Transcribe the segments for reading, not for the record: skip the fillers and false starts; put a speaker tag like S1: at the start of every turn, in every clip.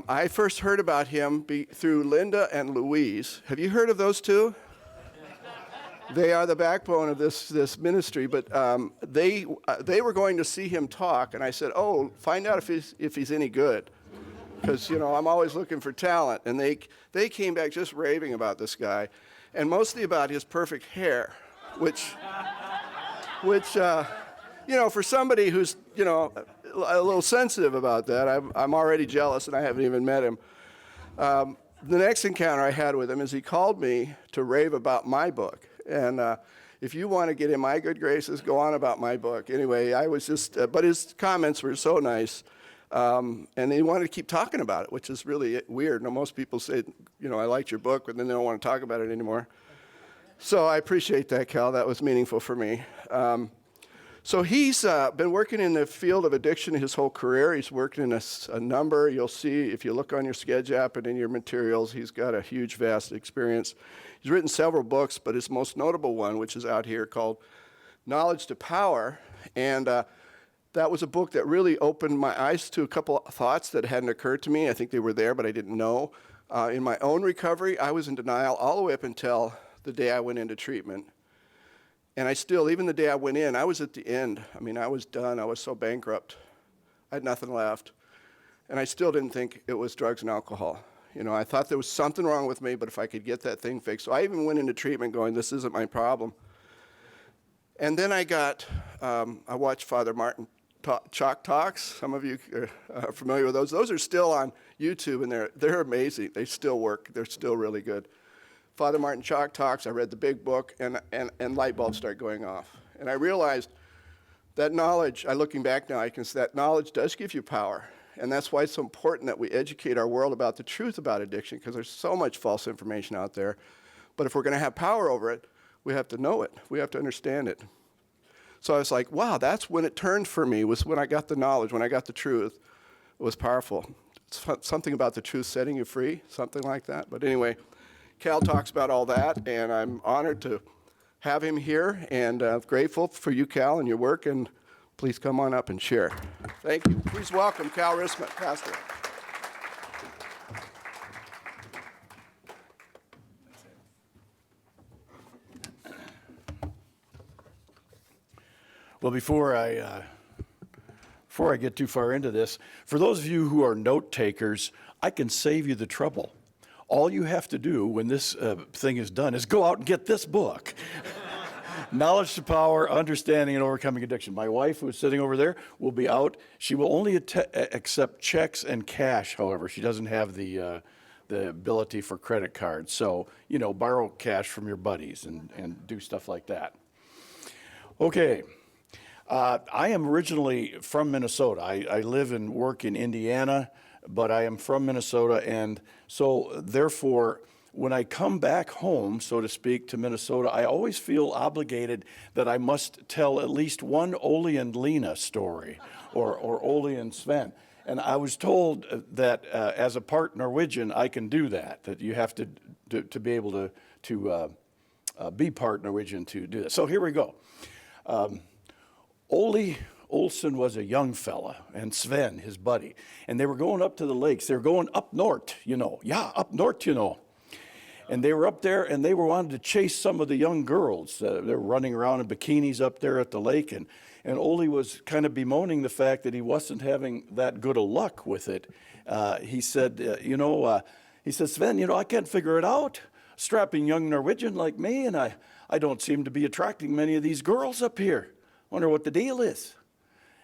S1: I first heard about him through Linda and Louise. Have you heard of those two? They are the backbone of this ministry, but they were going to see him talk, and I said, "Oh, find out if he's any good," because I'm always looking for talent. And they came back just raving about this guy, and mostly about his perfect hair, which for somebody who's a little sensitive about that, I'm already jealous, and I haven't even met him. The next encounter I had with him is he called me to rave about my book. And if you want to get in my good graces, go on about my book. Anyway, I was just, but his comments were so nice. And he wanted to keep talking about it, which is really weird. Now, most people say, I liked your book, but then they don't want to talk about it anymore. So I appreciate that, Kal. That was meaningful for me. So he's been working in the field of addiction his whole career. He's worked in a number. You'll see if you look on your Sketch app and in your materials, he's got a huge, vast experience. He's written several books, but his most notable one, which is out here, called Knowledge to Power. And that was a book that really opened my eyes to a couple of thoughts that hadn't occurred to me. I think they were there, but I didn't know. In my own recovery, I was in denial all the way up until the day I went into treatment. And I still, even the day I went in, I was at the end. I mean, I was done. I was so bankrupt. I had nothing left. And I still didn't think it was drugs and alcohol. I thought there was something wrong with me, but if I could get that thing fixed. So I even went into treatment going, this isn't my problem. And then I watched Father Martin Chalk Talks. Some of you are familiar with those. Those are still on YouTube, and they're amazing. They still work. They're still really good. Father Martin Chalk Talks, I read the big book, and light bulbs start going off. And I realized that knowledge, looking back now, I can say that knowledge does give you power. And that's why it's so important that we educate our world about the truth about addiction, because there's so much false information out there. But if we're going to have power over it, we have to know it. We have to understand it. So I was like, wow, that's when it turned for me, was when I got the knowledge, when I got the truth. It was powerful. It's something about the truth setting you free, something like that. But anyway, Kal talks about all that, and I'm honored to have him here, and grateful for you, Kal, and your work, and please come on up and share. Thank you. Please welcome Kal Rissman, Pastor.
S2: Well, before I get too far into this, for those of you who are note takers, I can save you the trouble. All you have to do when this thing is done is go out and get this book. Knowledge to Power, Understanding and Overcoming Addiction. My wife, who is sitting over there, will be out. She will only accept checks and cash, however. She doesn't have the ability for credit cards. So, borrow cash from your buddies and do stuff like that. Okay. I am originally from Minnesota. I live and work in Indiana, but I am from Minnesota, and so therefore, when I come back home, so to speak, to Minnesota, I always feel obligated that I must tell at least one Ole and Lena story, or Ole and Sven. And I was told that as a part Norwegian, I can do that you have to be able to be part Norwegian to do that. So here we go. Ole Olsen was a young fella, and Sven, his buddy, and they were going up to the lakes. They were going up north, Yeah, up north, And they were up there, and they wanted to chase some of the young girls. They were running around in bikinis up there at the lake, and Ole was kind of bemoaning the fact that he wasn't having that good of luck with it. He said, Sven, I can't figure it out. Strapping young Norwegian like me, and I don't seem to be attracting many of these girls up here. Wonder what the deal is.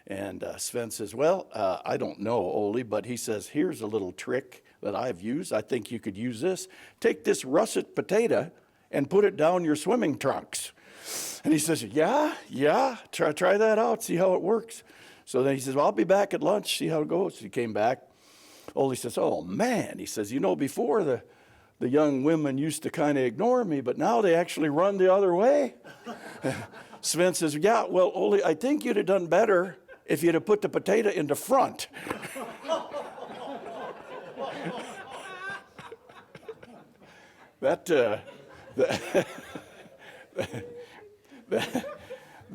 S2: And Sven says, well, I don't know, Ole, but he says, here's a little trick that I've used. I think you could use this. Take this russet potato and put it down your swimming trunks. And he says, yeah, try that out, see how it works. So then he says, well, I'll be back at lunch, see how it goes. He came back. Ole says, oh, man. He says, before the young women used to kind of ignore me, but now they actually run the other way. Sven says, yeah, well, Ole, I think you'd have done better if you'd have put the potato in the front. That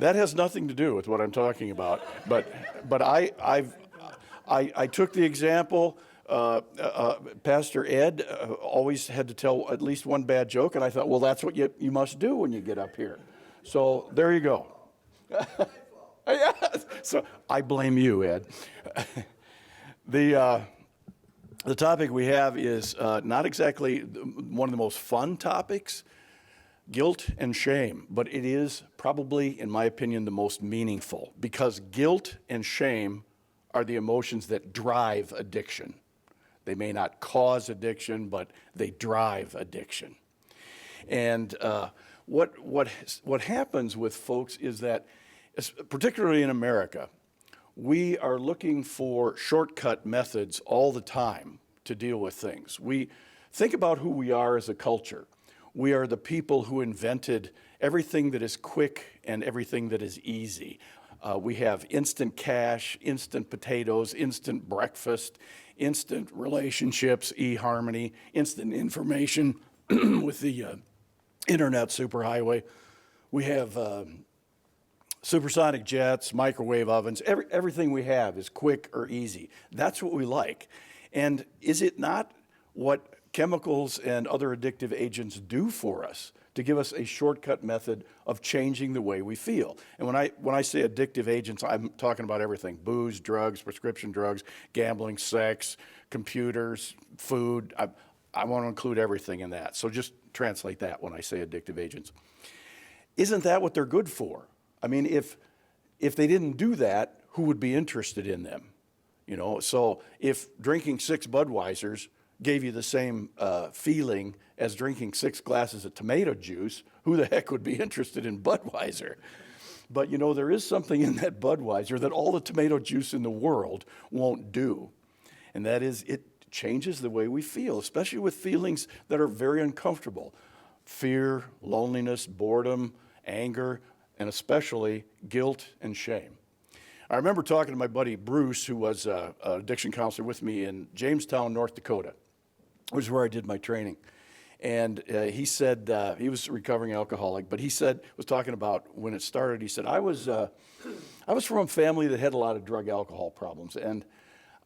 S2: has nothing to do with what I'm talking about. But I took the example Pastor Ed always had to tell at least one bad joke, and I thought, well, that's what you must do when you get up here. So there you go. Yeah, so I blame you, Ed. The topic we have is not exactly one of the most fun topics, guilt and shame, but it is probably, in my opinion, the most meaningful, because guilt and shame are the emotions that drive addiction. They may not cause addiction, but they drive addiction. And what happens with folks is that, particularly in America, we are looking for shortcut methods all the time to deal with things. We think about who we are as a culture. We are the people who invented everything that is quick and everything that is easy. We have instant cash, instant potatoes, instant breakfast, instant relationships, eHarmony, instant information with the internet superhighway. We have supersonic jets, microwave ovens. Everything we have is quick or easy. That's what we like. And is it not what chemicals and other addictive agents do for us to give us a shortcut method of changing the way we feel? And when I say addictive agents, I'm talking about everything: booze, drugs, prescription drugs, gambling, sex, computers, food. I want to include everything in that. So just translate that when I say addictive agents. Isn't that what they're good for? I mean, if they didn't do that, who would be interested in them? You know, so if drinking 6 Budweisers gave you the same feeling as drinking 6 glasses of tomato juice, who the heck would be interested in Budweiser? But you know, there is something in that Budweiser that all the tomato juice in the world won't do. And that is, it changes the way we feel, especially with feelings that are very uncomfortable. Fear, loneliness, boredom, anger, and especially guilt and shame. I remember talking to my buddy Bruce, who was an addiction counselor with me in Jamestown, North Dakota, which is where I did my training. And he said, he was a recovering alcoholic, but he was talking about when it started. He said, I was from a family that had a lot of drug alcohol problems, and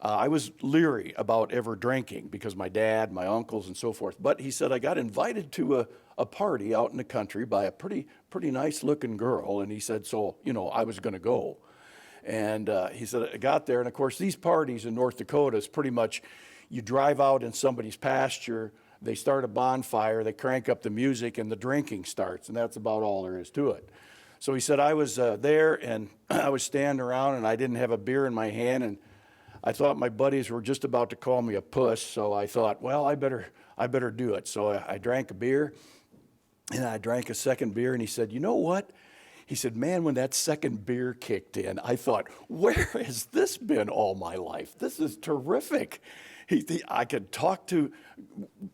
S2: I was leery about ever drinking because my dad, my uncles, and so forth. But he said, I got invited to a party out in the country by a pretty nice looking girl. And he said, so, you know, I was going to go. And he said, I got there. And of course, these parties in North Dakota is pretty much, you drive out in somebody's pasture, they start a bonfire, they crank up the music, and the drinking starts. And that's about all there is to it. So he said, I was there, and I was standing around, and I didn't have a beer in my hand, and I thought my buddies were just about to call me a puss, so I thought, well, I better do it. So I drank a beer, and I drank a second beer, and he said, you know what? He said, man, when that second beer kicked in, I thought, where has this been all my life? This is terrific. I could talk to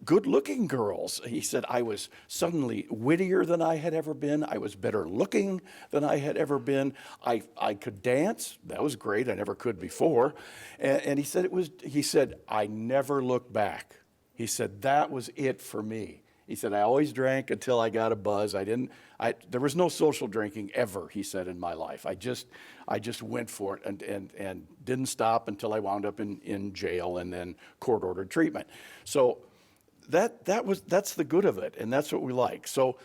S2: good-looking girls. He said, I was suddenly wittier than I had ever been. I was better looking than I had ever been. I could dance. That was great. I never could before. And he said, I never looked back. He said, that was it for me. He said, I always drank until I got a buzz. There was no social drinking ever, he said, in my life. I just went for it and didn't stop until I wound up in jail and then court-ordered treatment. So that's the good of it, and that's what we like. So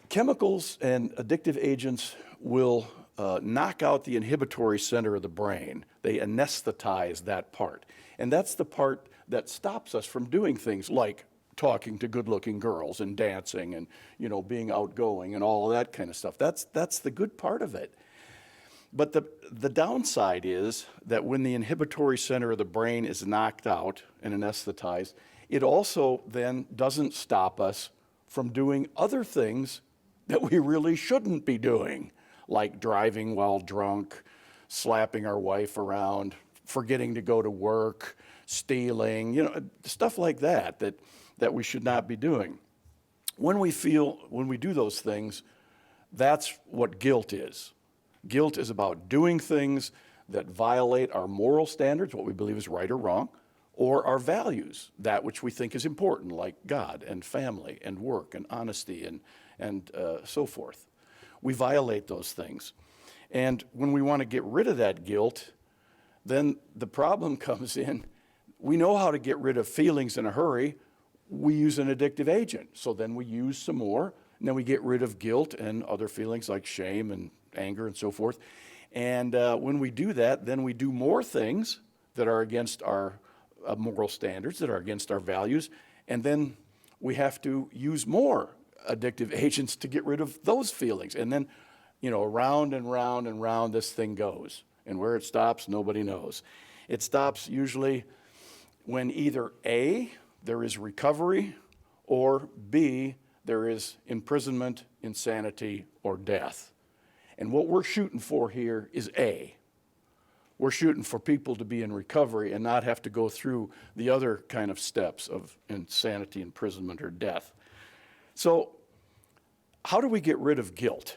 S2: chemicals and addictive agents will knock out the inhibitory center of the brain. They anesthetize that part. And that's the part that stops us from doing things like talking to good-looking girls and dancing and, you know, being outgoing and all of that kind of stuff. That's the good part of it. But the downside is that when the inhibitory center of the brain is knocked out and anesthetized, it also then doesn't stop us from doing other things that we really shouldn't be doing, like driving while drunk, slapping our wife around, forgetting to go to work, stealing, you know, stuff like that we should not be doing. When we do those things, that's what guilt is. Guilt is about doing things that violate our moral standards, what we believe is right or wrong, or our values, that which we think is important, like God and family and work and honesty and so forth. We violate those things. And when we want to get rid of that guilt, then the problem comes in we know how to get rid of feelings in a hurry. We use an addictive agent. So then we use some more, and then we get rid of guilt and other feelings like shame and anger and so forth. And when we do that, then we do more things that are against our moral standards, that are against our values, and then we have to use more addictive agents to get rid of those feelings. And then, round and round and round this thing goes. And where it stops, nobody knows. It stops usually when either A, there is recovery, or B, there is imprisonment, insanity, or death. And what we're shooting for here is A. We're shooting for people to be in recovery and not have to go through the other kind of steps of insanity, imprisonment, or death. So, how do we get rid of guilt?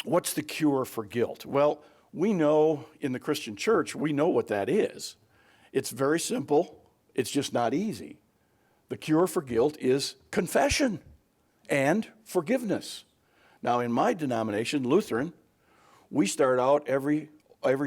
S2: What's the cure for guilt? Well, we know in the Christian church, we know what that is. It's very simple. It's just not easy. The cure for guilt is confession and forgiveness. Now, in my denomination, Lutheran, we start out every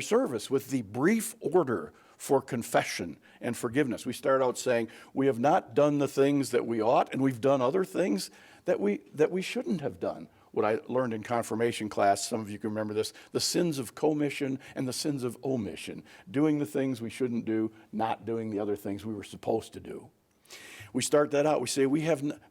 S2: service with the brief order for confession and forgiveness. We start out saying, we have not done the things that we ought, and we've done other things that we shouldn't have done. What I learned in confirmation class, some of you can remember this, the sins of commission and the sins of omission. Doing the things we shouldn't do, not doing the other things we were supposed to do. We start that out. We say,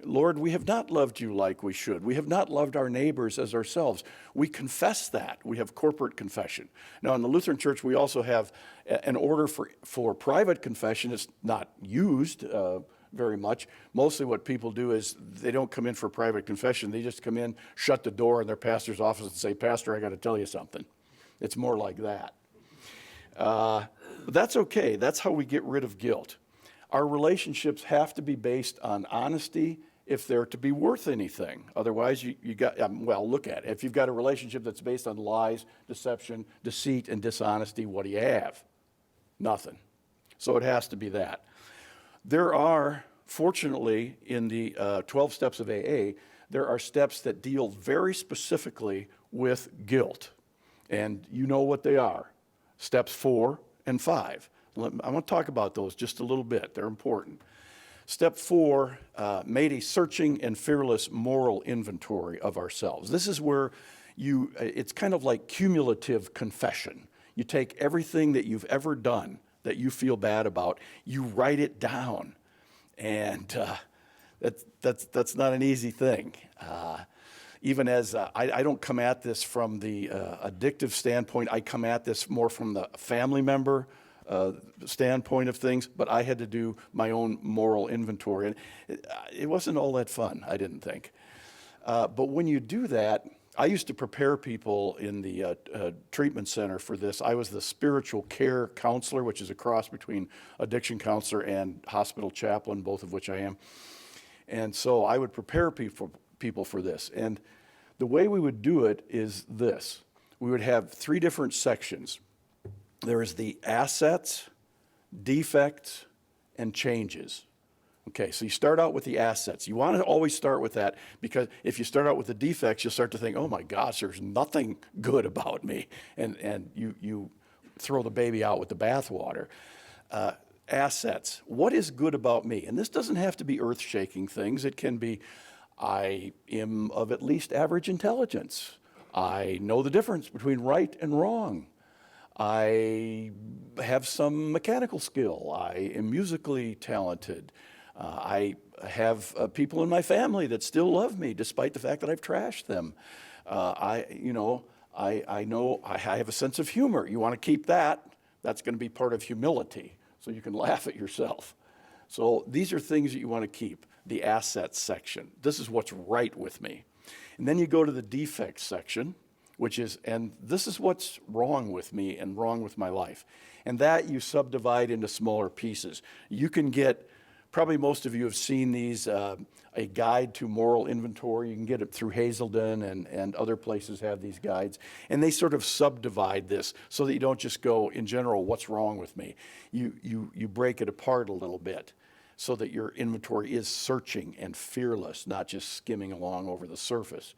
S2: Lord, we have not loved you like we should. We have not loved our neighbors as ourselves. We confess that. We have corporate confession. Now, in the Lutheran Church, we also have an order for private confession. It's not used very much. Mostly what people do is they don't come in for private confession. They just come in, shut the door in their pastor's office and say, Pastor, I got to tell you something. It's more like that. But that's okay. That's how we get rid of guilt. Our relationships have to be based on honesty if they're to be worth anything. Otherwise, you got, look at it. If you've got a relationship that's based on lies, deception, deceit, and dishonesty, what do you have? Nothing. So it has to be that. There are, fortunately, in the 12 steps of AA, there are steps that deal very specifically with guilt. And you know what they are. Steps 4 and 5. I want to talk about those just a little bit. They're important. Step 4 made a searching and fearless moral inventory of ourselves. This is where it's kind of like cumulative confession. You take everything that you've ever done that you feel bad about, you write it down. And that's not an easy thing. Even as I don't come at this from the addictive standpoint, I come at this more from the family member standpoint of things, but I had to do my own moral inventory. And it wasn't all that fun, I didn't think. But when you do that, I used to prepare people in the treatment center for this. I was the spiritual care counselor, which is a cross between addiction counselor and hospital chaplain, both of which I am. And so I would prepare people for this. And the way we would do it is this. We would have 3 different sections. There is the assets, defects, and changes. Okay, so you start out with the assets. You want to always start with that because if you start out with the defects, you'll start to think, oh my gosh, there's nothing good about me. And you throw the baby out with the bathwater. Assets, what is good about me? And this doesn't have to be earth-shaking things. It can be, I am of at least average intelligence. I know the difference between right and wrong. I have some mechanical skill. I am musically talented. I have people in my family that still love me despite the fact that I've trashed them. I know I have a sense of humor. You want to keep that. That's going to be part of humility, so you can laugh at yourself. So these are things that you want to keep. The assets section. This is what's right with me. And then you go to the defects section, which is, and this is what's wrong with me and wrong with my life. And that you subdivide into smaller pieces. You can get, probably most of you have seen these, a guide to moral inventory. You can get it through Hazelden and other places have these guides. And they sort of subdivide this so that you don't just go, in general, what's wrong with me? You break it apart a little bit so that your inventory is searching and fearless, not just skimming along over the surface.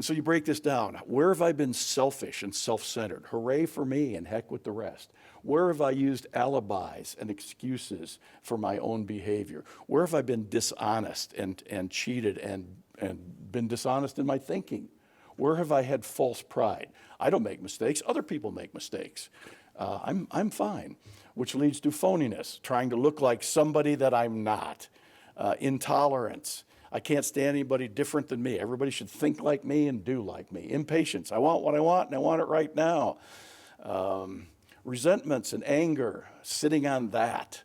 S2: And so you break this down. Where have I been selfish and self-centered? Hooray for me and heck with the rest. Where have I used alibis and excuses for my own behavior? Where have I been dishonest and cheated and been dishonest in my thinking? Where have I had false pride? I don't make mistakes. Other people make mistakes. I'm fine, which leads to phoniness, trying to look like somebody that I'm not. Intolerance. I can't stand anybody different than me. Everybody should think like me and do like me. Impatience. I want what I want and I want it right now. Resentments and anger, sitting on that.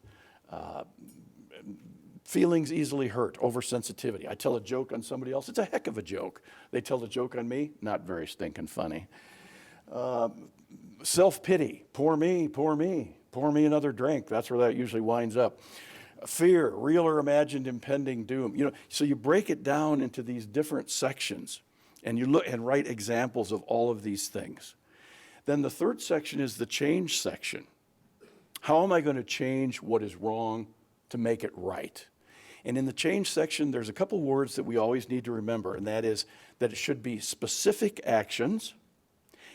S2: Feelings easily hurt, oversensitivity. I tell a joke on somebody else, it's a heck of a joke. They tell the joke on me, not very stinking funny. Self-pity, poor me, pour me another drink. That's where that usually winds up. Fear, real or imagined impending doom. So you break it down into these different sections and you look and write examples of all of these things. Then the third section is the change section. How am I going to change what is wrong to make it right? And in the change section, there's a couple words that we always need to remember, and that is that it should be specific actions.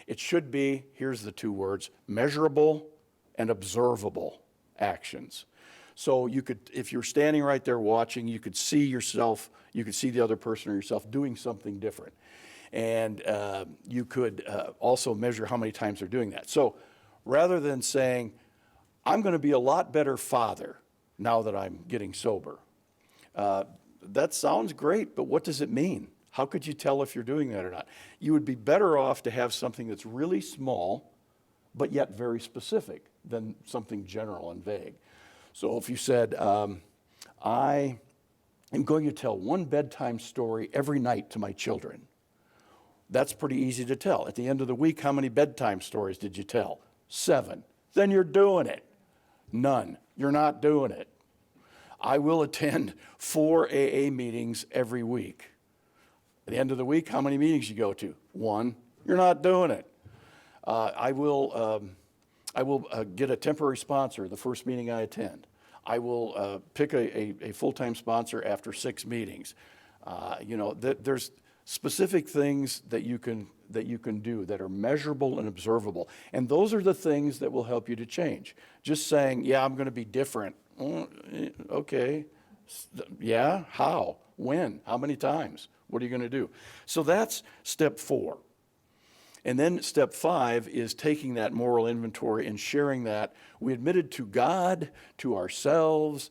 S2: It should be, here's the two words, measurable and observable actions. So you could, if you're standing right there watching, you could see yourself, you could see the other person or yourself doing something different. And you could also measure how many times they're doing that. So rather than saying, I'm going to be a lot better father now that I'm getting sober, that sounds great, but what does it mean? How could you tell if you're doing that or not? You would be better off to have something that's really small, but yet very specific than something general and vague. So if you said, I am going to tell one bedtime story every night to my children, that's pretty easy to tell. At the end of the week, how many bedtime stories did you tell? 7. Then you're doing it. None. You're not doing it. I will attend 4 AA meetings every week. At the end of the week, how many meetings you go to? 1. You're not doing it. I will get a temporary sponsor the first meeting I attend. I will pick a full-time sponsor after 6 meetings. There's specific things that you can do that are measurable and observable. And those are the things that will help you to change. Just saying, yeah, I'm going to be different. Okay. Yeah, how? When? How many times? What are you going to do? So that's step 4. And then step 5 is taking that moral inventory and sharing that. We admitted to God, to ourselves,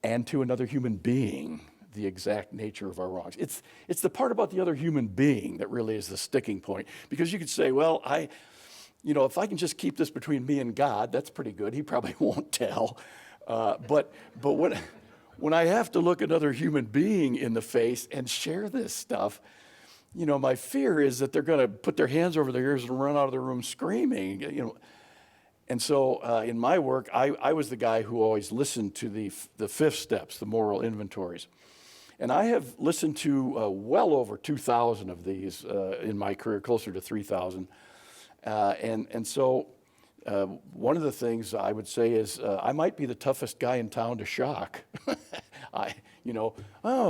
S2: and to another human being the exact nature of our wrongs. It's the part about the other human being that really is the sticking point. Because you could say, well, if I can just keep this between me and God, that's pretty good. He probably won't tell. But when I have to look another human being in the face and share this stuff, my fear is that they're going to put their hands over their ears and run out of the room screaming. And so in my work, I was the guy who always listened to the 5th steps, the moral inventories. And I have listened to well over 2,000 of these in my career, closer to 3,000. And so one of the things I would say is I might be the toughest guy in town to shock. You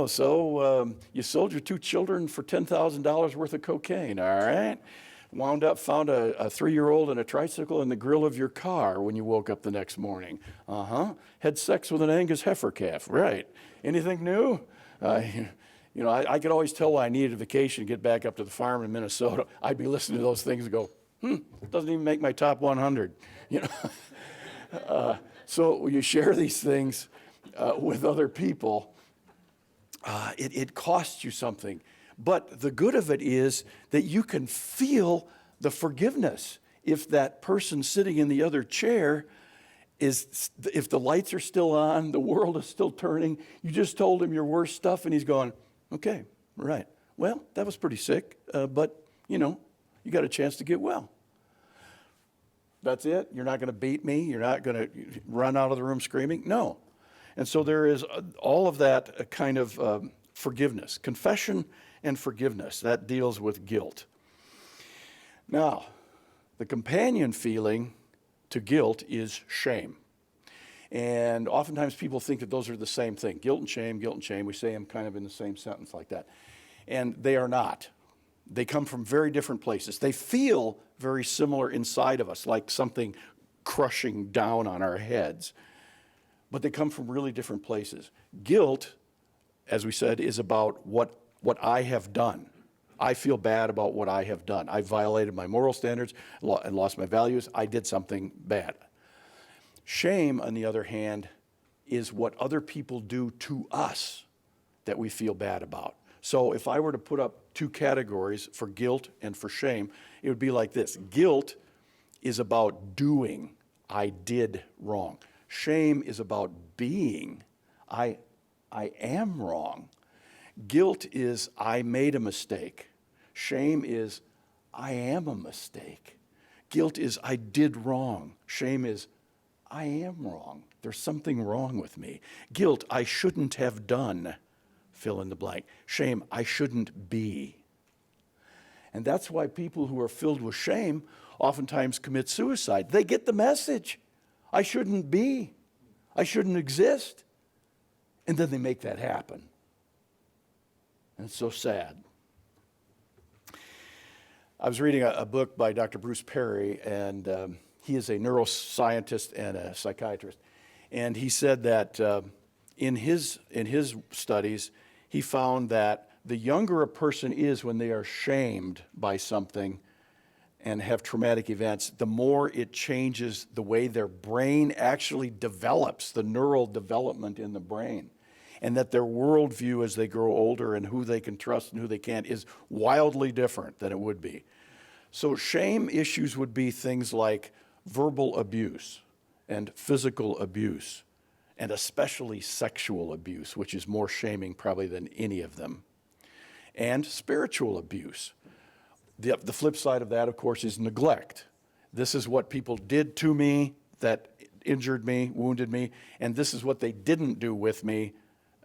S2: sold your 2 children for $10,000 worth of cocaine, all right? Wound up, found a 3-year-old and a tricycle in the grill of your car when you woke up the next morning. Had sex with an Angus heifer calf, right? Anything new? I could always tell when I needed a vacation to get back up to the farm in Minnesota. I'd be listening to those things and go, it doesn't even make my top 100. So when you share these things with other people, it costs you something. But the good of it is that you can feel the forgiveness. If that person sitting in the other chair if the lights are still on, the world is still turning, you just told him your worst stuff and he's going, okay, right. Well, that was pretty sick, but you got a chance to get well. That's it? You're not going to beat me? You're not going to run out of the room screaming? No. And so there is all of that kind of forgiveness, confession and forgiveness. That deals with guilt. Now, the companion feeling to guilt is shame. And oftentimes people think that those are the same thing. Guilt and shame, we say them kind of in the same sentence like that. And they are not. They come from very different places. They feel very similar inside of us, like something crushing down on our heads. But they come from really different places. Guilt, as we said, is about what I have done. I feel bad about what I have done. I violated my moral standards and lost my values. I did something bad. Shame, on the other hand, is what other people do to us that we feel bad about. So if I were to put up two categories for guilt and for shame, it would be like this. Guilt is about doing. I did wrong. Shame is about being. I am wrong. Guilt is I made a mistake. Shame is I am a mistake. Guilt is I did wrong. Shame is I am wrong. There's something wrong with me. Guilt, I shouldn't have done. Fill in the blank. Shame, I shouldn't be. And that's why people who are filled with shame oftentimes commit suicide. They get the message. I shouldn't be. I shouldn't exist. And then they make that happen. And it's so sad. I was reading a book by Dr. Bruce Perry, and he is a neuroscientist and a psychiatrist. And he said that in his studies, he found that the younger a person is when they are shamed by something and have traumatic events, the more it changes the way their brain actually develops, the neural development in the brain. And that their worldview as they grow older and who they can trust and who they can't is wildly different than it would be. So shame issues would be things like verbal abuse and physical abuse, and especially sexual abuse, which is more shaming probably than any of them, and spiritual abuse. The flip side of that, of course, is neglect. This is what people did to me that injured me, wounded me, and this is what they didn't do with me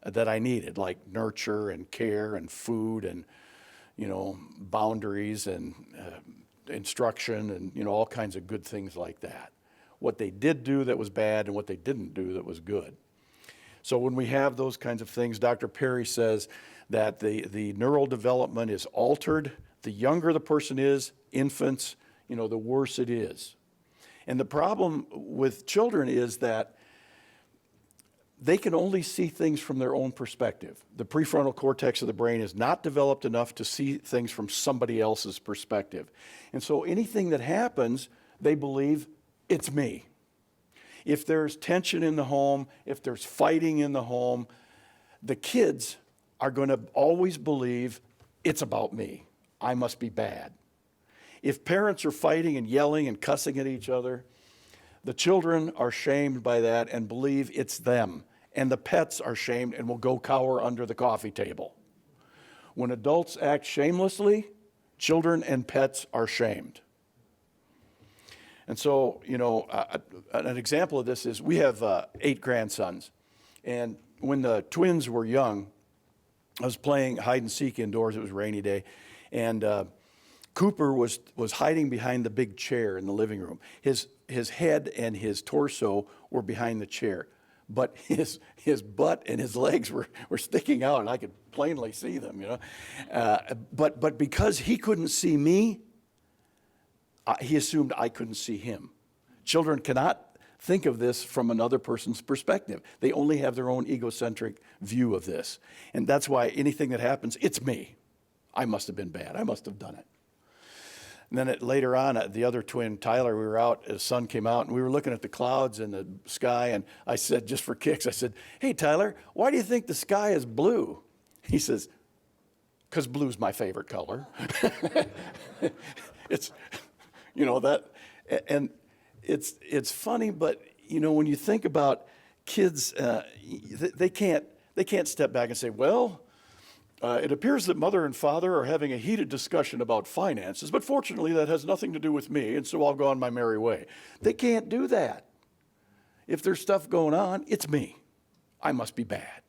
S2: that I needed, like nurture and care and food and, boundaries and instruction and, all kinds of good things like that. What they did do that was bad and what they didn't do that was good. So when we have those kinds of things, Dr. Perry says that the neural development is altered. The younger the person is, infants, the worse it is. And the problem with children is that they can only see things from their own perspective. The prefrontal cortex of the brain is not developed enough to see things from somebody else's perspective. And so anything that happens, they believe it's me. If there's tension in the home, if there's fighting in the home, the kids are going to always believe it's about me. I must be bad. If parents are fighting and yelling and cussing at each other, the children are shamed by that and believe it's them. And the pets are shamed and will go cower under the coffee table. When adults act shamelessly, children and pets are shamed. And so, an example of this is we have 8 grandsons. And when the twins were young, I was playing hide and seek indoors. It was a rainy day. And Cooper was hiding behind the big chair in the living room. His head and his torso were behind the chair, but his butt and his legs were sticking out, and I could plainly see them, But because he couldn't see me, he assumed I couldn't see him. Children cannot think of this from another person's perspective. They only have their own egocentric view of this. And that's why anything that happens, it's me. I must have been bad. I must have done it. And then later on, the other twin, Tyler, we were out, his sun came out, and we were looking at the clouds in the sky, and I said, just for kicks, I said, "Hey, Tyler, why do you think the sky is blue?" He says, "'Cause blue's my favorite color." It's, that, and it's funny, but, when you think about kids, they can't step back and say, well, it appears that mother and father are having a heated discussion about finances, but fortunately that has nothing to do with me, and so I'll go on my merry way. They can't do that. If there's stuff going on, it's me. I must be bad.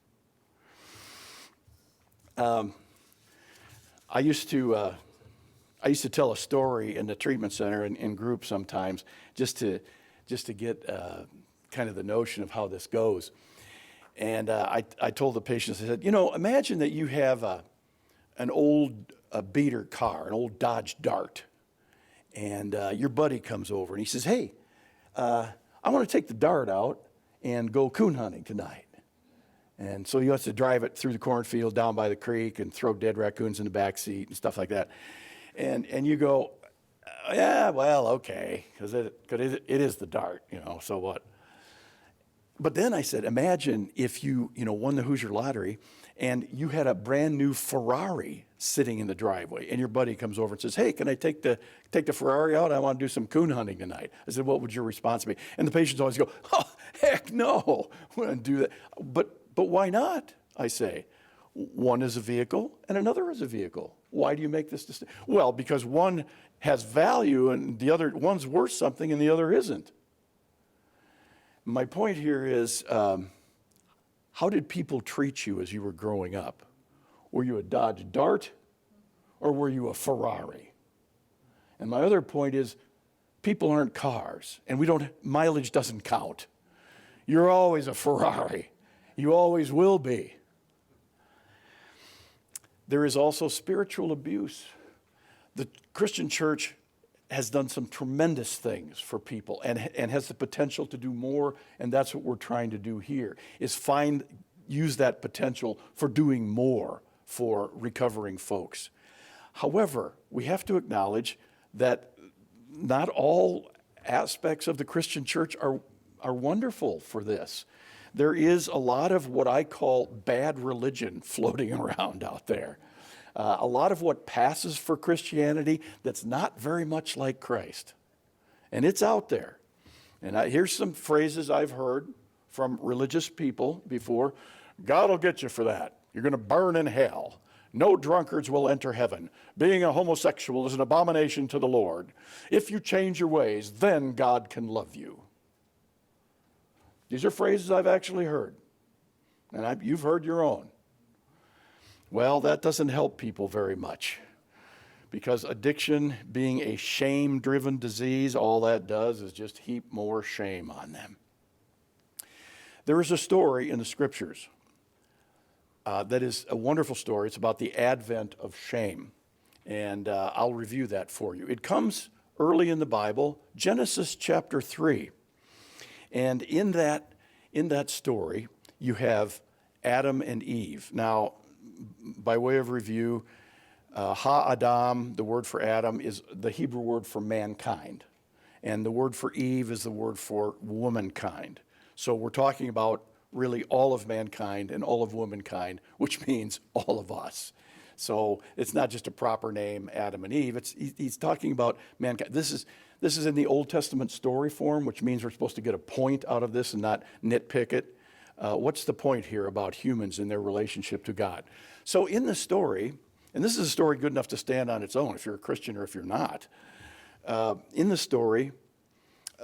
S2: I used to tell a story in the treatment center in groups sometimes, just to get kind of the notion of how this goes. And I told the patients, I said, imagine that you have an old beater car, an old Dodge Dart, and your buddy comes over and he says, hey, I want to take the Dart out and go coon hunting tonight. And so he wants to drive it through the cornfield down by the creek and throw dead raccoons in the back seat and stuff like that. And you go, yeah, well, okay, because it is the Dart, so what? But then I said, imagine if you won the Hoosier Lottery and you had a brand new Ferrari sitting in the driveway, and your buddy comes over and says, hey, can I take the Ferrari out? I want to do some coon hunting tonight. I said, what would your response be? And the patients always go, oh, heck no, we wouldn't do that. But why not? I say, one is a vehicle and another is a vehicle. Why do you make this distinction? Well, because one has value and the other, one's worth something and the other isn't. My point here is, how did people treat you as you were growing up? Were you a Dodge Dart or were you a Ferrari? And my other point is, people aren't cars, and mileage doesn't count. You're always a Ferrari. You always will be. There is also spiritual abuse. The Christian church has done some tremendous things for people and has the potential to do more, and that's what we're trying to do here, is use that potential for doing more for recovering folks. However, we have to acknowledge that not all aspects of the Christian church are wonderful for this. There is a lot of what I call bad religion floating around out there. A lot of what passes for Christianity that's not very much like Christ. And it's out there. And here's some phrases I've heard from religious people before. God will get you for that. You're going to burn in hell. No drunkards will enter heaven. Being a homosexual is an abomination to the Lord. If you change your ways, then God can love you. These are phrases I've actually heard. And you've heard your own. Well, that doesn't help people very much. Because addiction being a shame-driven disease, all that does is just heap more shame on them. There is a story in the scriptures that is a wonderful story. It's about the advent of shame. And I'll review that for you. It comes early in the Bible, Genesis chapter 3. And in that story, you have Adam and Eve. Now, by way of review, Ha-Adam, the word for Adam, is the Hebrew word for mankind. And the word for Eve is the word for womankind. So we're talking about really all of mankind and all of womankind, which means all of us. So it's not just a proper name, Adam and Eve. He's talking about mankind. This is in the Old Testament story form, which means we're supposed to get a point out of this and not nitpick it. What's the point here about humans and their relationship to God? So in the story, and this is a story good enough to stand on its own if you're a Christian or if you're not. In the story,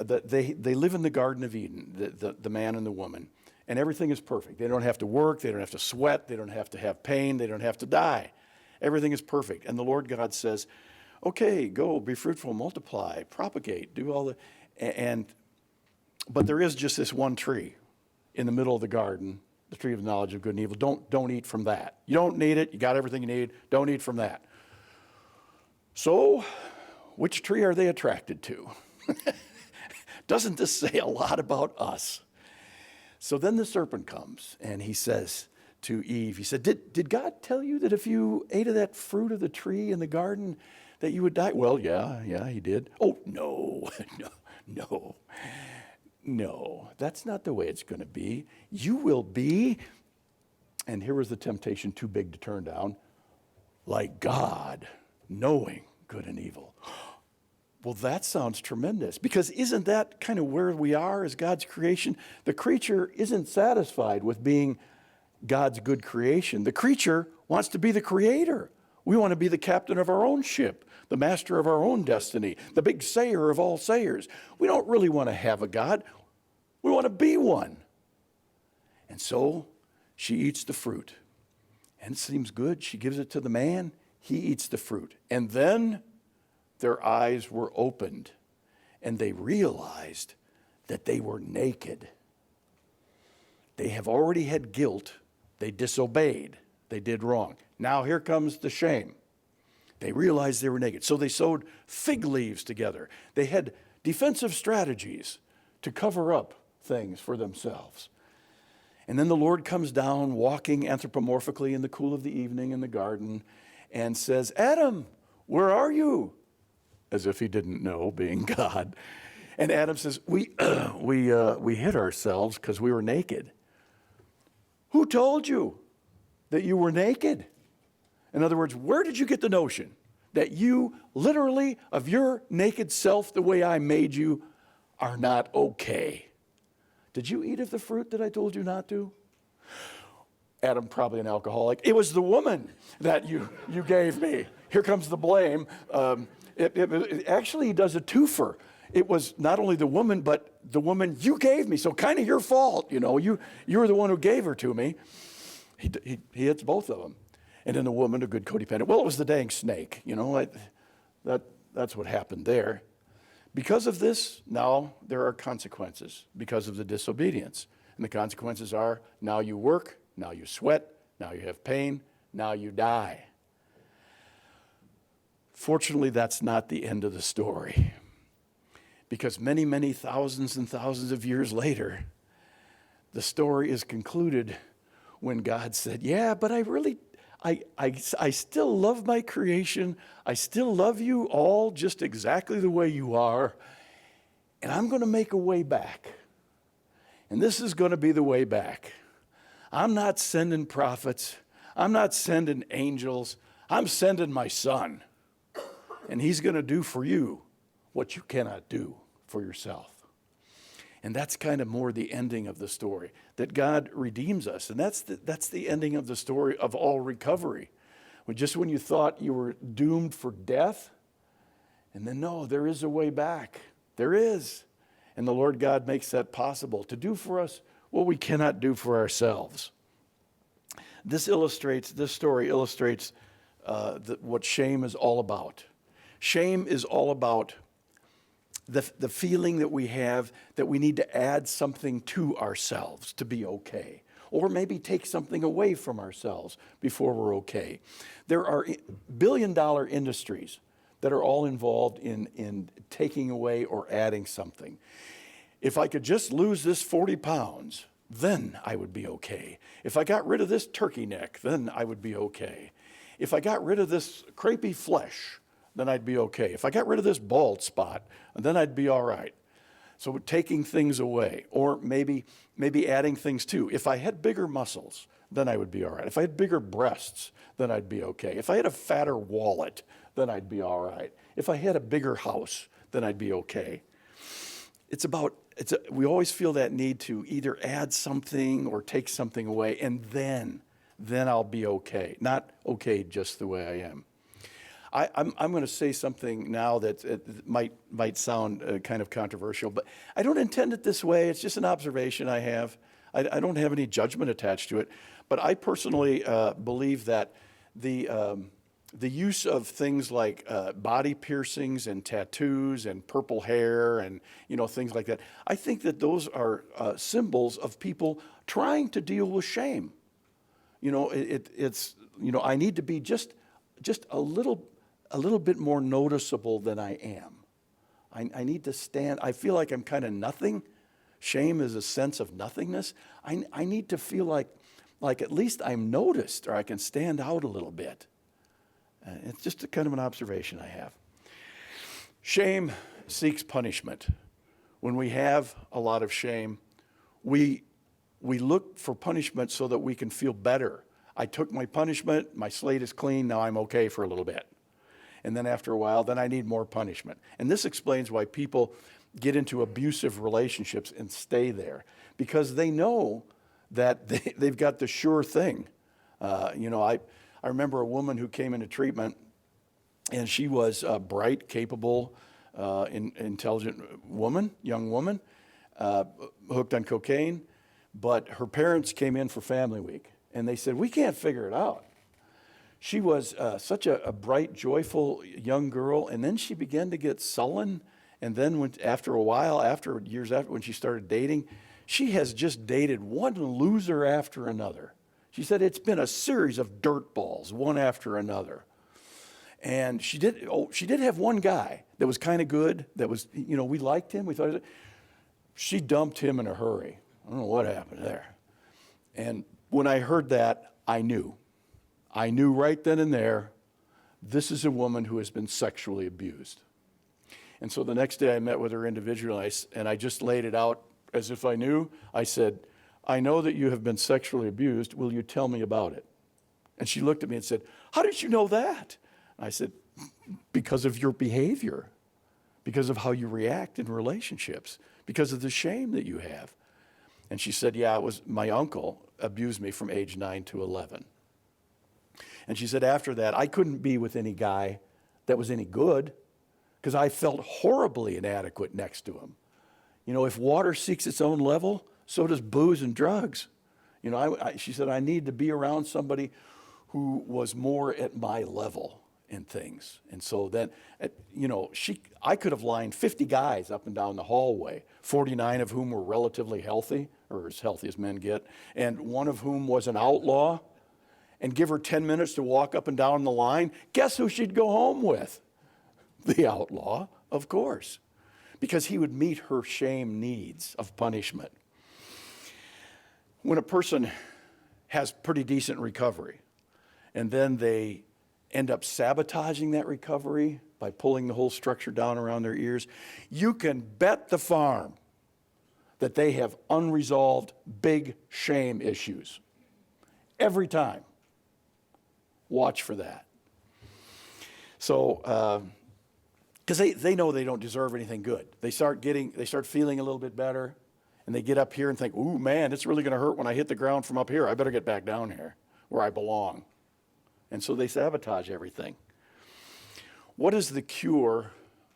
S2: they live in the Garden of Eden, the man and the woman, and everything is perfect. They don't have to work, they don't have to sweat, they don't have to have pain, they don't have to die. Everything is perfect. And the Lord God says, okay, go, be fruitful, multiply, propagate, do all but there is just this one tree in the middle of the garden, the tree of the knowledge of good and evil. Don't eat from that. You don't need it. You got everything you need. Don't eat from that. So, which tree are they attracted to? Doesn't this say a lot about us? So then the serpent comes and he says to Eve, he said, did God tell you that if you ate of that fruit of the tree in the garden that you would die? Well, yeah, he did. Oh, no, no, that's not the way it's going to be. You will be, and here was the temptation too big to turn down, like God, knowing good and evil. Well, that sounds tremendous, because isn't that kind of where we are as God's creation? The creature isn't satisfied with being God's good creation. The creature wants to be the creator. We want to be the captain of our own ship, the master of our own destiny, the big sayer of all sayers. We don't really want to have a God. We want to be one. And so she eats the fruit. And it seems good. She gives it to the man. He eats the fruit. And then their eyes were opened, and they realized that they were naked. They have already had guilt. They disobeyed. They did wrong. Now here comes the shame. They realized they were naked. So they sewed fig leaves together. They had defensive strategies to cover up things for themselves. And then the Lord comes down, walking anthropomorphically in the cool of the evening in the garden, and says, Adam, where are you? As if he didn't know, being God. And Adam says, we hid ourselves because we were naked. Who told you that you were naked? In other words, where did you get the notion that you literally, of your naked self, the way I made you, are not okay? Did you eat of the fruit that I told you not to? Adam, probably an alcoholic. It was the woman that you gave me. Here comes the blame. Actually, he does a twofer. It was not only the woman, but the woman you gave me. So kind of your fault, you know. You were the one who gave her to me. He hits both of them. And then the woman, a good codependent. Well, it was the dang snake, you know. That's what happened there. Because of this, now there are consequences because of the disobedience. And the consequences are now you work, now you sweat, now you have pain, now you die. Fortunately, that's not the end of the story. Because many, many thousands and thousands of years later, the story is concluded when God said, yeah, but I still love my creation. I still love you all just exactly the way you are. And I'm going to make a way back. And this is going to be the way back. I'm not sending prophets. I'm not sending angels. I'm sending my son. And he's going to do for you what you cannot do for yourself. And that's kind of more the ending of the story, that God redeems us. And that's the ending of the story of all recovery. Just when you thought you were doomed for death, and then no, there is a way back. There is. And the Lord God makes that possible to do for us what we cannot do for ourselves. This story illustrates what shame is all about. Shame is all about the feeling that we have that we need to add something to ourselves to be okay, or maybe take something away from ourselves before we're okay. There are billion-dollar industries that are all involved in taking away or adding something. If I could just lose this 40 pounds, then I would be okay. If I got rid of this turkey neck, then I would be okay. If I got rid of this crepey flesh, then I'd be okay. If I got rid of this bald spot, then I'd be all right. So taking things away, or maybe adding things too. If I had bigger muscles, then I would be all right. If I had bigger breasts, then I'd be okay. If I had a fatter wallet, then I'd be all right. If I had a bigger house, then I'd be okay. We always feel that need to either add something or take something away, and then I'll be okay. Not okay just the way I am. I'm going to say something now that it might sound kind of controversial, but I don't intend it this way. It's just an observation I have. I don't have any judgment attached to it, but I personally believe that the use of things like body piercings and tattoos and purple hair and things like that, I think that those are symbols of people trying to deal with shame. I need to be just a little bit more noticeable than I am. I need to stand. I feel like I'm kind of nothing. Shame is a sense of nothingness. I need to feel like at least I'm noticed, or I can stand out a little bit. It's just kind of an observation I have. Shame seeks punishment. When we have a lot of shame, we look for punishment so that we can feel better. I took my punishment, my slate is clean, now I'm okay for a little bit. And then after a while, then I need more punishment. And this explains why people get into abusive relationships and stay there, because they know that they've got the sure thing. I remember a woman who came into treatment, and she was a bright, capable, intelligent young woman, hooked on cocaine, but her parents came in for family week, and they said, we can't figure it out. She was such a bright, joyful young girl, and then she began to get sullen. And then after years after, when she started dating, she has just dated one loser after another. She said, it's been a series of dirt balls, one after another. And she did have one guy that was kind of good, that was, we liked him. We thought, she dumped him in a hurry. I don't know what happened there. And when I heard that, I knew right then and there, this is a woman who has been sexually abused. And so the next day I met with her individually, and I just laid it out as if I knew. I said, I know that you have been sexually abused. Will you tell me about it? And she looked at me and said, how did you know that? I said, because of your behavior, because of how you react in relationships, because of the shame that you have. And she said, yeah, it was my uncle abused me from age 9 to 11. And she said, after that, I couldn't be with any guy that was any good because I felt horribly inadequate next to him. If water seeks its own level, so does booze and drugs. She said, I need to be around somebody who was more at my level in things. And so then, I could have lined 50 guys up and down the hallway, 49 of whom were relatively healthy, or as healthy as men get, and one of whom was an outlaw, and give her 10 minutes to walk up and down the line. Guess who she'd go home with? The outlaw, of course, because he would meet her shame needs of punishment. When a person has pretty decent recovery, and then they end up sabotaging that recovery by pulling the whole structure down around their ears, you can bet the farm that they have unresolved big shame issues. Every time. Watch for that. So, because they know they don't deserve anything good. They start feeling a little bit better, and they get up here and think, ooh, man, it's really going to hurt when I hit the ground from up here. I better get back down here where I belong. And so they sabotage everything. What is the cure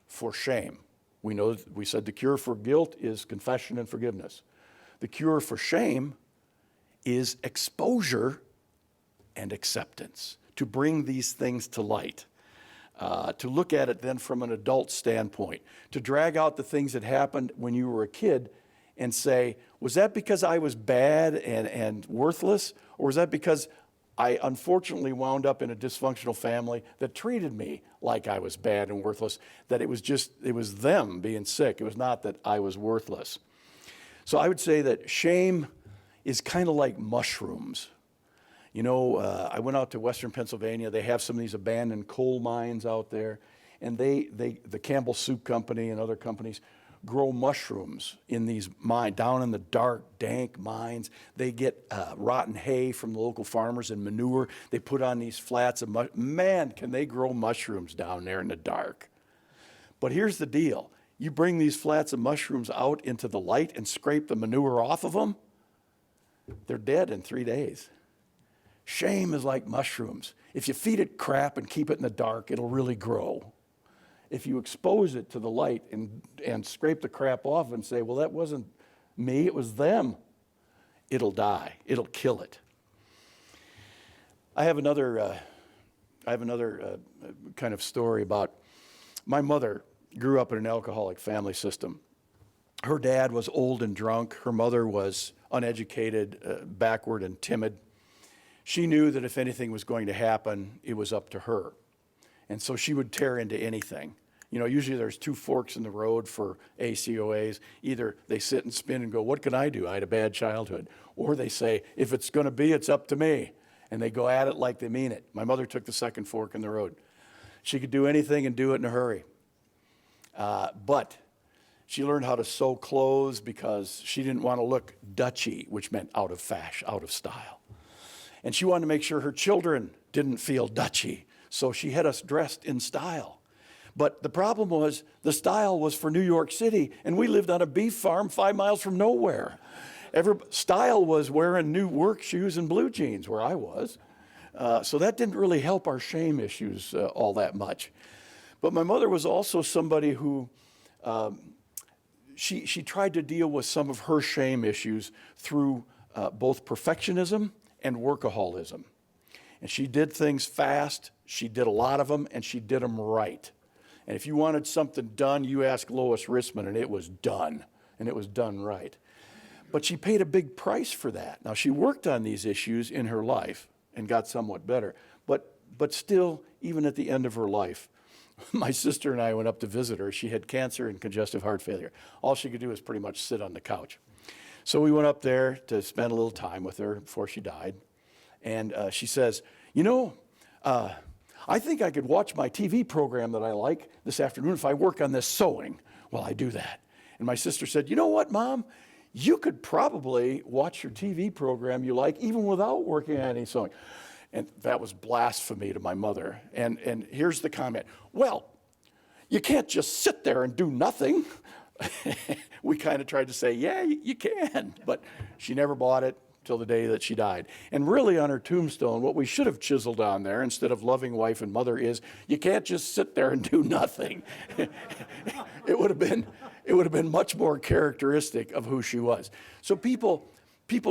S2: for shame? We said the cure for guilt is confession and forgiveness. The cure for shame is exposure and acceptance, to bring these things to light, to look at it then from an adult standpoint, to drag out the things that happened when you were a kid and say, was that because I was bad and worthless, or was that because I unfortunately wound up in a dysfunctional family that treated me like I was bad and worthless, that it was them being sick. It was not that I was worthless. So I would say that shame is kind of like mushrooms. I went out to Western Pennsylvania. They have some of these abandoned coal mines out there, and the Campbell Soup Company and other companies grow mushrooms in these mines, down in the dark, dank mines. They get rotten hay from the local farmers and manure. They put on these flats of man, can they grow mushrooms down there in the dark. But here's the deal. You bring these flats of mushrooms out into the light and scrape the manure off of them, they're dead in 3 days. Shame is like mushrooms. If you feed it crap and keep it in the dark, it'll really grow. If you expose it to the light and scrape the crap off and say, well, that wasn't me, it was them, it'll die. It'll kill it. I have another kind of story about my mother grew up in an alcoholic family system. Her dad was old and drunk. Her mother was uneducated, backward, and timid. She knew that if anything was going to happen, it was up to her. And so she would tear into anything. Usually there's two forks in the road for ACOAs. Either they sit and spin and go, what can I do? I had a bad childhood. Or they say, if it's going to be, it's up to me. And they go at it like they mean it. My mother took the second fork in the road. She could do anything and do it in a hurry. But she learned how to sew clothes because she didn't want to look Dutchy, which meant out of fashion, out of style. And she wanted to make sure her children didn't feel Dutchy. So she had us dressed in style. But the problem was the style was for New York City, and we lived on a beef farm 5 miles from nowhere. Style was wearing new work shoes and blue jeans where I was. So that didn't really help our shame issues all that much. But my mother was also somebody who, she tried to deal with some of her shame issues through both perfectionism and workaholism. And she did things fast, she did a lot of them, and she did them right. And if you wanted something done, you asked Lois Rissman, and it was done right. But she paid a big price for that. Now, she worked on these issues in her life and got somewhat better. But still, even at the end of her life, my sister and I went up to visit her. She had cancer and congestive heart failure. All she could do was pretty much sit on the couch. So we went up there to spend a little time with her before she died. And she says, I think I could watch my TV program that I like this afternoon if I work on this sewing. Well, I do that. And my sister said, you know what, Mom? You could probably watch your TV program you like even without working on any sewing. And that was blasphemy to my mother. And here's the comment. Well, you can't just sit there and do nothing. We kind of tried to say, yeah, you can. But she never bought it till the day that she died. And really on her tombstone, what we should have chiseled on there instead of loving wife and mother is, you can't just sit there and do nothing. It would have been much more characteristic of who she was. So people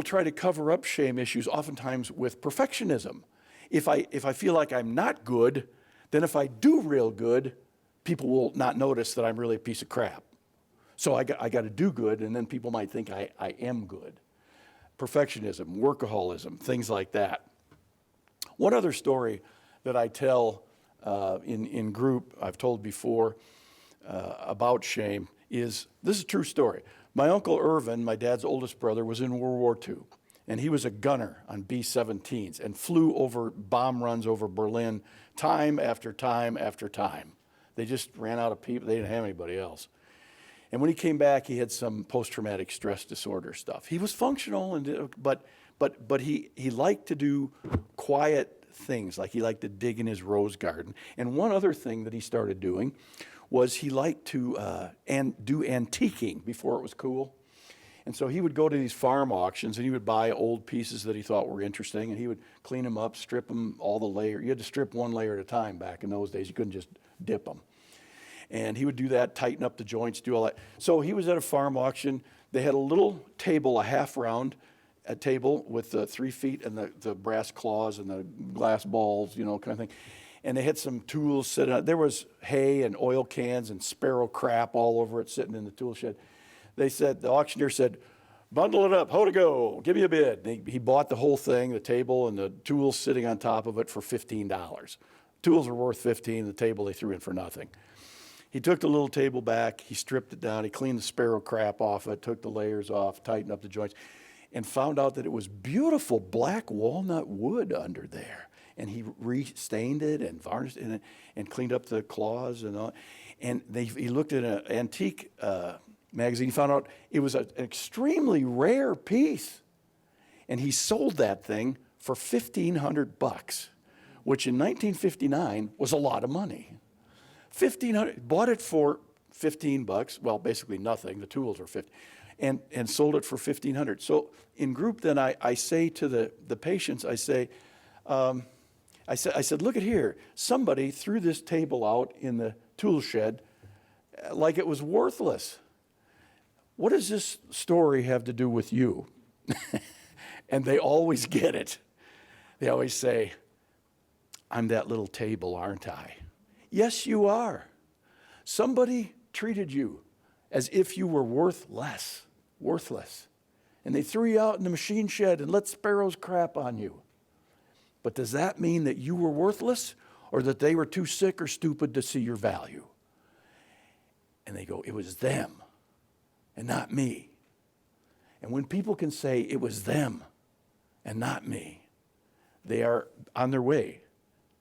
S2: try to cover up shame issues oftentimes with perfectionism. If I feel like I'm not good, then if I do real good, people will not notice that I'm really a piece of crap. So I got to do good, and then people might think I am good. Perfectionism, workaholism, things like that. One other story that I tell in group, I've told before about shame, is this is a true story. My Uncle Irvin, my dad's oldest brother, was in World War II, and he was a gunner on B-17s and flew over bomb runs over Berlin time after time after time. They just ran out of people. They didn't have anybody else. And when he came back, he had some post-traumatic stress disorder stuff. He was functional, but he liked to do quiet things, like he liked to dig in his rose garden. And one other thing that he started doing was he liked to do antiquing before it was cool. And so he would go to these farm auctions, and he would buy old pieces that he thought were interesting, and he would clean them up, strip them, all the layers. You had to strip one layer at a time back in those days. You couldn't just dip them. And he would do that, tighten up the joints, do all that. So he was at a farm auction. They had a little table, a half-round table with 3 feet and the brass claws and the glass balls, kind of thing. And they had some tools sitting out. There was hay and oil cans and sparrow crap all over it sitting in the tool shed. The auctioneer said, bundle it up, ho to go, give me a bid. He bought the whole thing, the table and the tools sitting on top of it for $15. Tools were worth $15, the table they threw in for nothing. He took the little table back, he stripped it down, he cleaned the sparrow crap off it, took the layers off, tightened up the joints, and found out that it was beautiful black walnut wood under there. And he re-stained it and varnished it and cleaned up the claws and all. And he looked at an antique magazine, found out it was an extremely rare piece. And he sold that thing for $1,500, which in 1959 was a lot of money. Bought it for $15, well, basically nothing, the tools were $50, and sold it for $1,500. So in group then I say to the patients, I said, look at here, somebody threw this table out in the tool shed like it was worthless. What does this story have to do with you? And they always get it. They always say, I'm that little table, aren't I? Yes, you are. Somebody treated you as if you were worthless. And they threw you out in the machine shed and let sparrows crap on you. But does that mean that you were worthless or that they were too sick or stupid to see your value? And they go, it was them and not me. And when people can say it was them and not me, they are on their way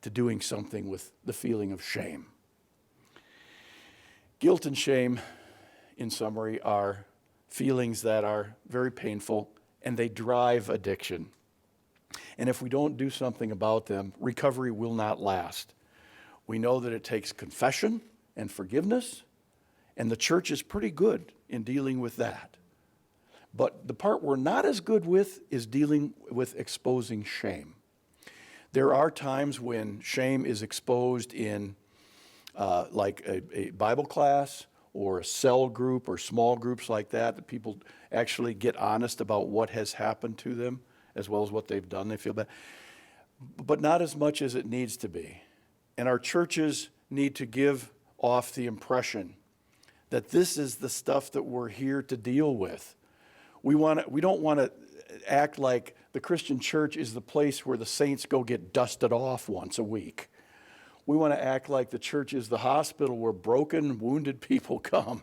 S2: to doing something with the feeling of shame. Guilt and shame, in summary, are feelings that are very painful and they drive addiction. And if we don't do something about them, recovery will not last. We know that it takes confession and forgiveness, and the church is pretty good in dealing with that. But the part we're not as good with is dealing with exposing shame. There are times when shame is exposed in like a Bible class or a cell group or small groups like that people actually get honest about what has happened to them as well as what they've done. They feel bad. But not as much as it needs to be. And our churches need to give off the impression that this is the stuff that we're here to deal with. We don't want to act like the Christian church is the place where the saints go get dusted off once a week. We want to act like the church is the hospital where broken, wounded people come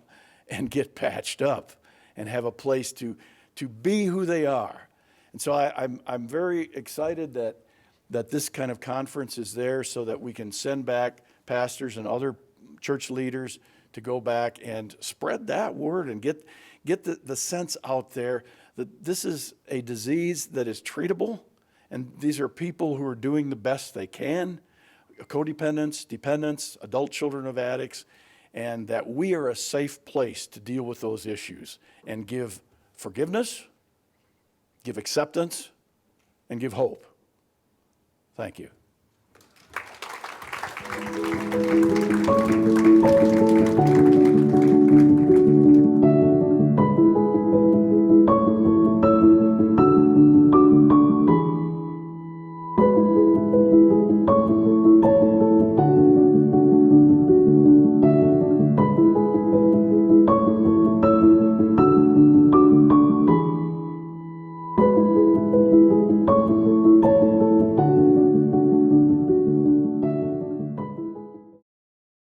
S2: and get patched up and have a place to be who they are. And so I'm very excited that this kind of conference is there so that we can send back pastors and other church leaders to go back and spread that word and get the sense out there that this is a disease that is treatable, and these are people who are doing the best they can, codependents, dependents, adult children of addicts, and that we are a safe place to deal with those issues and give forgiveness, give acceptance, and give hope. Thank you.